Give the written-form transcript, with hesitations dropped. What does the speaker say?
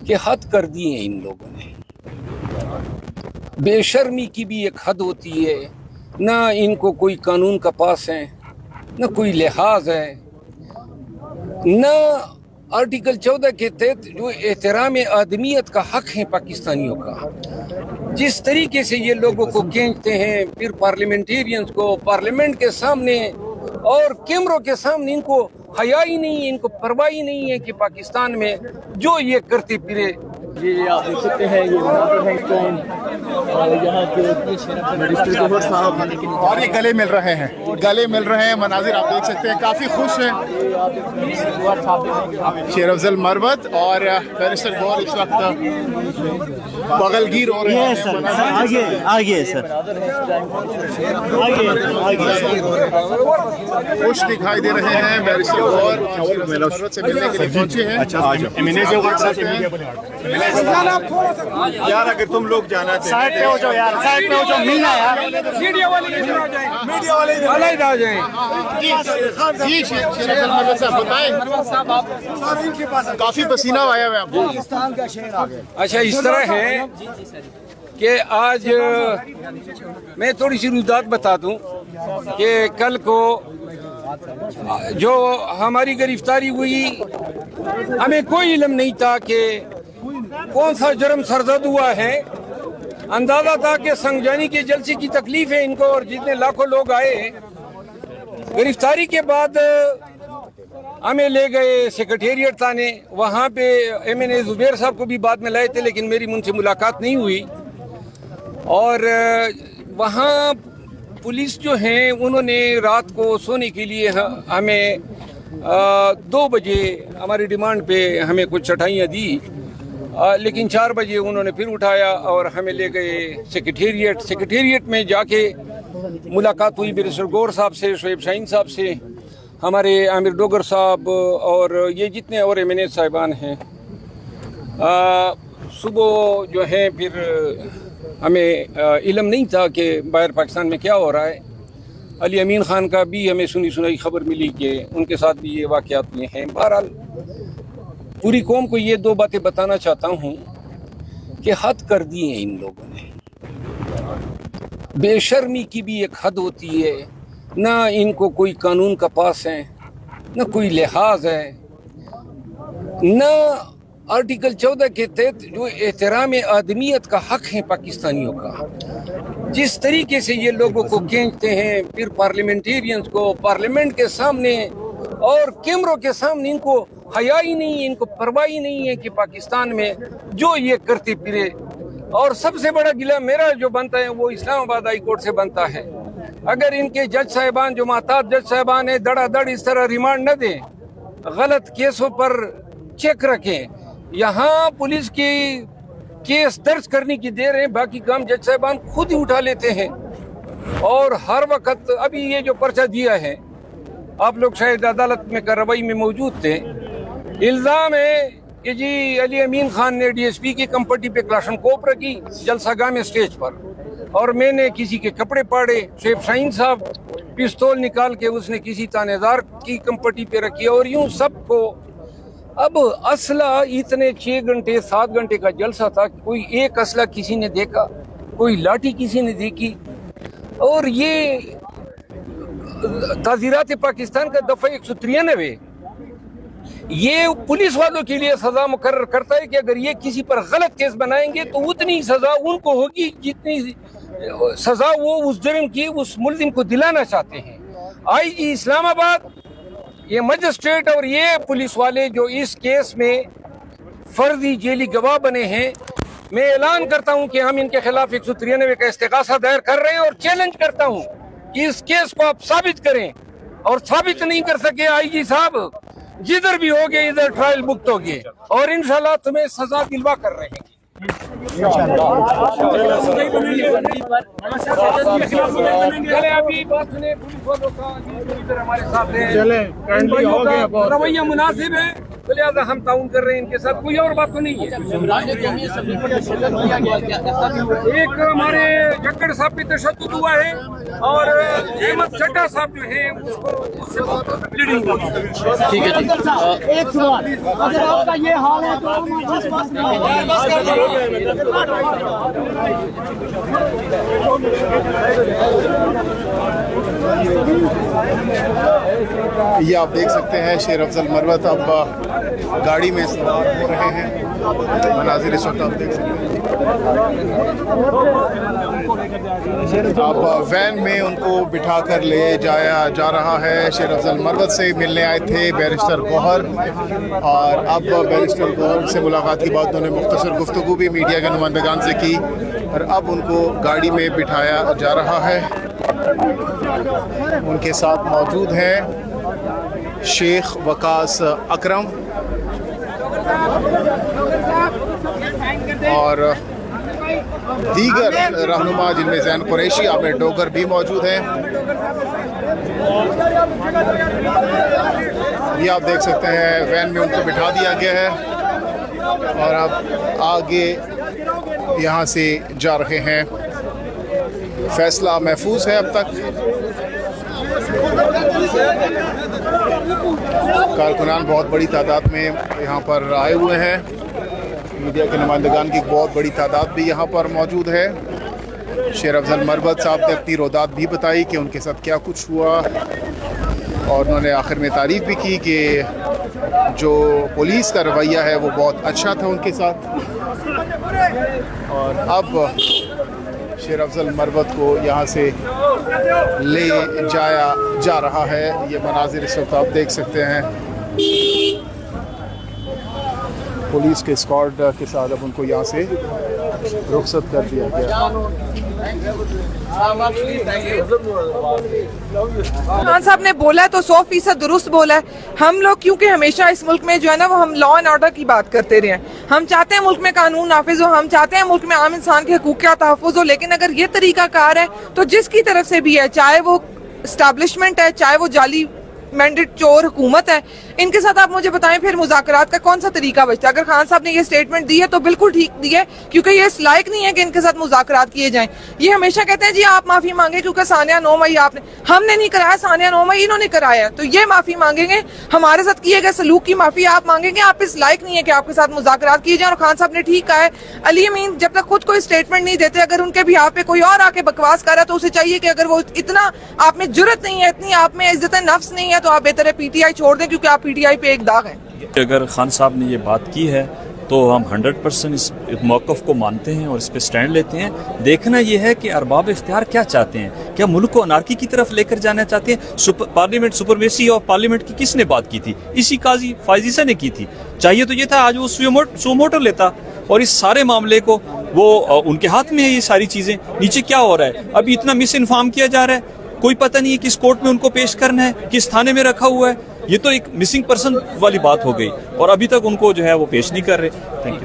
کہ حد کر دی ہے ان لوگوں نے. بے شرمی کی بھی ایک حد ہوتی ہے. نہ ان کو کوئی قانون کا پاس ہے، نہ کوئی لحاظ ہے، نہ آرٹیکل 14 کے تحت جو احترام آدمیت کا حق ہے پاکستانیوں کا. جس طریقے سے یہ لوگوں کو کھینچتے ہیں، پھر پارلیمنٹیرینز کو پارلیمنٹ کے سامنے اور کیمروں کے سامنے، ان کو حیا ہی نہیں ہے، ان کو پرواہ ہی نہیں ہے کہ پاکستان میں جو یہ کرتے پھرے. یہ آپ دیکھ سکتے ہیں، یہ مناظر ہیں اس ٹائم یہاں کے میجسٹریٹ گورنر صاحب، اور یہ گلے مل رہے ہیں مناظر آپ دیکھ سکتے ہیں، کافی خوش ہیں شیر افضل مروت اور بیرسٹر گور اس وقت بغل گیر ہو رہے ہیں. آگے سر خوش دکھائی دے رہے ہیں. بیرسٹر گور شیر افضل مروت سے ملنے کے لیے پہنچے ہیں. یار اگر تم لوگ جانا سائڈ پہ ہو جاؤ یار، سائڈ پہ ہو جاؤ، ملنا ہے یار. میڈیا والے علیحدہ آ جائیں. جی شیر افضل مروت صاحب بتائیں، کافی پسینہ آیا ہوا ہے آپ کو. اچھا اس طرح ہے کہ آج میں تھوڑی سی روایت بتا دوں کہ کل کو جو ہماری گرفتاری ہوئی، ہمیں کوئی علم نہیں تھا کہ کون سا جرم سرزد ہوا ہے. اندازہ تھا کہ سنگجانی کے جلسے کی تکلیف ہے ان کو، اور جتنے لاکھوں لوگ آئے. گرفتاری کے بعد ہمیں لے گئے سیکرٹیریٹ تھانے، وہاں پہ ایم این اے زبیر صاحب کو بھی بعد میں لائے تھے، لیکن میری ان سے ملاقات نہیں ہوئی. اور وہاں پولیس جو ہیں انہوں نے رات کو سونے کے لیے ہمیں 2 بجے ہماری ڈیمانڈ پہ ہمیں کچھ چٹائیاں دی، لیکن 4 بجے انہوں نے پھر اٹھایا اور ہمیں لے گئے سیکرٹیریٹ میں جا کے ملاقات ہوئی بیرسٹر گور صاحب سے، شعیب شاہین صاحب سے، ہمارے عامر ڈوگر صاحب اور یہ جتنے اور ایم این اے صاحبان ہیں. صبح جو ہے پھر ہمیں علم نہیں تھا کہ باہر پاکستان میں کیا ہو رہا ہے. علی امین خان کا بھی ہمیں سنی سنائی خبر ملی کہ ان کے ساتھ بھی یہ واقعات ہوئے ہیں. بہرحال پوری قوم کو یہ 2 باتیں بتانا چاہتا ہوں کہ حد کر دی ہیں ان لوگوں نے. بے شرمی کی بھی ایک حد ہوتی ہے. نہ ان کو کوئی قانون کا پاس ہے، نہ کوئی لحاظ ہے، نہ آرٹیکل 14 کے تحت جو احترام آدمیت کا حق ہے پاکستانیوں کا. جس طریقے سے یہ لوگوں کو کھینچتے ہیں، پھر پارلیمنٹیرینز کو پارلیمنٹ کے سامنے اور کیمروں کے سامنے، ان کو حیا ہی نہیں ہے، ان کو پرواہ ہی نہیں ہے کہ پاکستان میں جو یہ کرتے پھرے. اور سب سے بڑا گلہ میرا جو بنتا ہے وہ اسلام آباد ہائی کورٹ سے بنتا ہے. اگر ان کے جج صاحبان جو محتاط جج صاحبان ہیں دڑا دڑ اس طرح ریمانڈ نہ دیں، غلط کیسوں پر چیک رکھیں. یہاں پولیس کی کیس درج کرنے کی دیر ہے، باقی کام جج صاحبان خود ہی اٹھا لیتے ہیں. اور ہر وقت ابھی یہ جو پرچہ دیا ہے، آپ لوگ شاید عدالت میں کارروائی میں موجود تھے، الزام ہے کہ جی علی امین خان نے ڈی ایس پی کی کمپٹی پہ کلاشن کوپ رکھی جلسہ گاہ میں اسٹیج پر، اور میں نے کسی کے کپڑے پاڑے. شعیب شاہین صاحب پستول نکال کے اس نے کسی تانے دار کی کمپٹی پہ رکھی، اور یوں سب کو. اب اسلحہ اتنے 6 گھنٹے 7 گھنٹے کا جلسہ تھا، کوئی ایک اسلحہ کسی نے دیکھا، کوئی لاٹھی کسی نے دیکھی. اور یہ تعزیرات پاکستان کا دفعہ 193 یہ پولیس والوں کے لیے سزا مقرر کرتا ہے کہ اگر یہ کسی پر غلط کیس بنائیں گے تو اتنی سزا ان کو ہوگی جتنی سزا وہ اس جرم کی اس ملزم کو دلانا چاہتے ہیں. آئی جی اسلام آباد، یہ مجسٹریٹ اور یہ پولیس والے جو اس کیس میں فرضی جیلی گواہ بنے ہیں، میں اعلان کرتا ہوں کہ ہم ان کے خلاف 193 کا استغاثہ دائر کر رہے ہیں، اور چیلنج کرتا ہوں کہ اس کیس کو آپ ثابت کریں. اور ثابت نہیں کر سکے آئی جی صاحب، جدھر بھی ہوگے ادھر ٹرائل بکت ہوگی، اور انشاءاللہ تمہیں سزا دلوا کر رہے ہیں. چلے ابھی بات سنیں پولیس والوں کا، ہمارے ساتھ ہیں، رویہ مناسب ہے. تو لہٰذا ہم تعاون کر رہے ہیں ان کے ساتھ, کوئی اور بات تو نہیں ہے. ایک ہمارے جکڑ صاحب پہ تشدد ہوا ہے اور احمد چڈا صاحب جو ہیں اس کو بلیڈنگ ہوئی. ٹھیک ہے جی. ایک سوال, اگر آپ کا یہ حال ہے تو ہم آس پاس یہ آپ دیکھ سکتے ہیں شیر افضل مروت اب گاڑی میں سوار ہو رہے ہیں. مناظر اس وقت آپ دیکھ سکتے ہیں. اب وین میں ان کو بٹھا کر لے جایا جا رہا ہے. شیر افضل مروت سے ملنے آئے تھے بیرسٹر گوہر, اور اب بیرسٹر گوہر سے ملاقات کے بعد انہوں نے مختصر گفتگو بھی میڈیا کے نمائندگان سے کی, اور اب ان کو گاڑی میں بٹھایا جا رہا ہے. ان کے ساتھ موجود ہیں شیخ وقاص اکرم اور دیگر رہنما جن میں زین قریشی, عامر ڈوگر بھی موجود ہیں. یہ آپ دیکھ سکتے ہیں وین میں ان کو بٹھا دیا گیا ہے اور اب آگے یہاں سے جا رہے ہیں. فیصلہ محفوظ ہے اب تک. کارکنان بہت بڑی تعداد میں یہاں پر آئے ہوئے ہیں. میڈیا کے نمائندگان کی بہت بڑی تعداد بھی یہاں پر موجود ہے. شیر افضل مروت صاحب نے اپنی رودات بھی بتائی کہ ان کے ساتھ کیا کچھ ہوا, اور انہوں نے آخر میں تعریف بھی کی کہ جو پولیس کا رویہ ہے وہ بہت اچھا تھا ان کے ساتھ. اور اب شیر افضل مروت کو یہاں سے لے جایا جا رہا ہے. یہ مناظر اس وقت آپ دیکھ سکتے ہیں. پولیس کے اسکواڈ کے ساتھ اب ان کو یہاں سے رخصت کر دیا گیا. خان صاحب نے بولا ہے تو 100% درست بولا ہے. ہم لوگ کیونکہ ہمیشہ اس ملک میں جو ہے نا وہ ہم لا اینڈ آرڈر کی بات کرتے رہے ہیں. ہم چاہتے ہیں ملک میں قانون نافذ ہو, ہم چاہتے ہیں ملک میں عام انسان کے حقوق کا تحفظ ہو, لیکن اگر یہ طریقہ کار ہے تو جس کی طرف سے بھی ہے, چاہے وہ اسٹیبلشمنٹ ہے, چاہے وہ جعلی مینڈیٹ چور حکومت ہے, ان کے ساتھ آپ مجھے بتائیں پھر مذاکرات کا کون سا طریقہ بچتا ہے؟ اگر خان صاحب نے یہ سٹیٹمنٹ دی ہے تو بالکل ٹھیک دی ہے, کیونکہ یہ اس لائق نہیں ہے کہ ان کے ساتھ مذاکرات کیے جائیں. یہ ہمیشہ کہتے ہیں جی آپ معافی مانگیں کیونکہ ثانیہ 9 مئی آپ نے, ہم نے نہیں کرایا, ثانیہ 9 مئی انہوں نے کرایا, تو یہ معافی مانگیں گے. ہمارے ساتھ کیے گئے سلوک کی معافی آپ مانگیں گے. آپ اس لائق نہیں ہے کہ آپ کے ساتھ مذاکرات کیے جائیں. اور خان صاحب نے ٹھیک کہا ہے, علی امین جب تک خود کوئی سٹیٹمنٹ نہیں دیتے, اگر ان کے بھی آپ پہ کوئی اور آ کے بکواس کر رہا ہے تو اسے چاہیے کہ اگر وہ اتنا آپ میں جرت نہیں ہے, اتنی آپ میں عزت نفس نہیں ہے, تو آپ بہتر ہے پی ٹی آئی چھوڑ دیں, کیونکہ آپ پی ٹی آئی پہ ایک داغ ہیں. اگر خان صاحب نے یہ بات کی ہے تو ہم 100% اس موقف کو مانتے ہیں اور اس پہ سٹینڈ لیتے ہیں. دیکھنا یہ ہے کہ ارباب اختیار کیا چاہتے ہیں, کیا ملک کو انارکی کی طرف لے کر جانا چاہتے ہیں؟ پارلیمنٹ سپرمیسی اور پارلیمنٹ کی کس نے بات کی تھی؟ اسی قاضی فائزیسا نے کی تھی. چاہیے تو یہ تھا آج وہ سو موٹو لیتا, اور اس سارے معاملے کو وہ ان کے ہاتھ میں ہے. یہ ساری چیزیں نیچے کیا ہو رہا ہے, ابھی اتنا مس انفارم کیا جا رہا ہے, کوئی پتہ نہیں ہے کس کورٹ میں ان کو پیش کرنا ہے, کس تھانے میں رکھا ہوا ہے. یہ تو ایک مسنگ پرسن والی بات ہو گئی, اور ابھی تک ان کو جو ہے وہ پیش نہیں کر رہے. Thank you.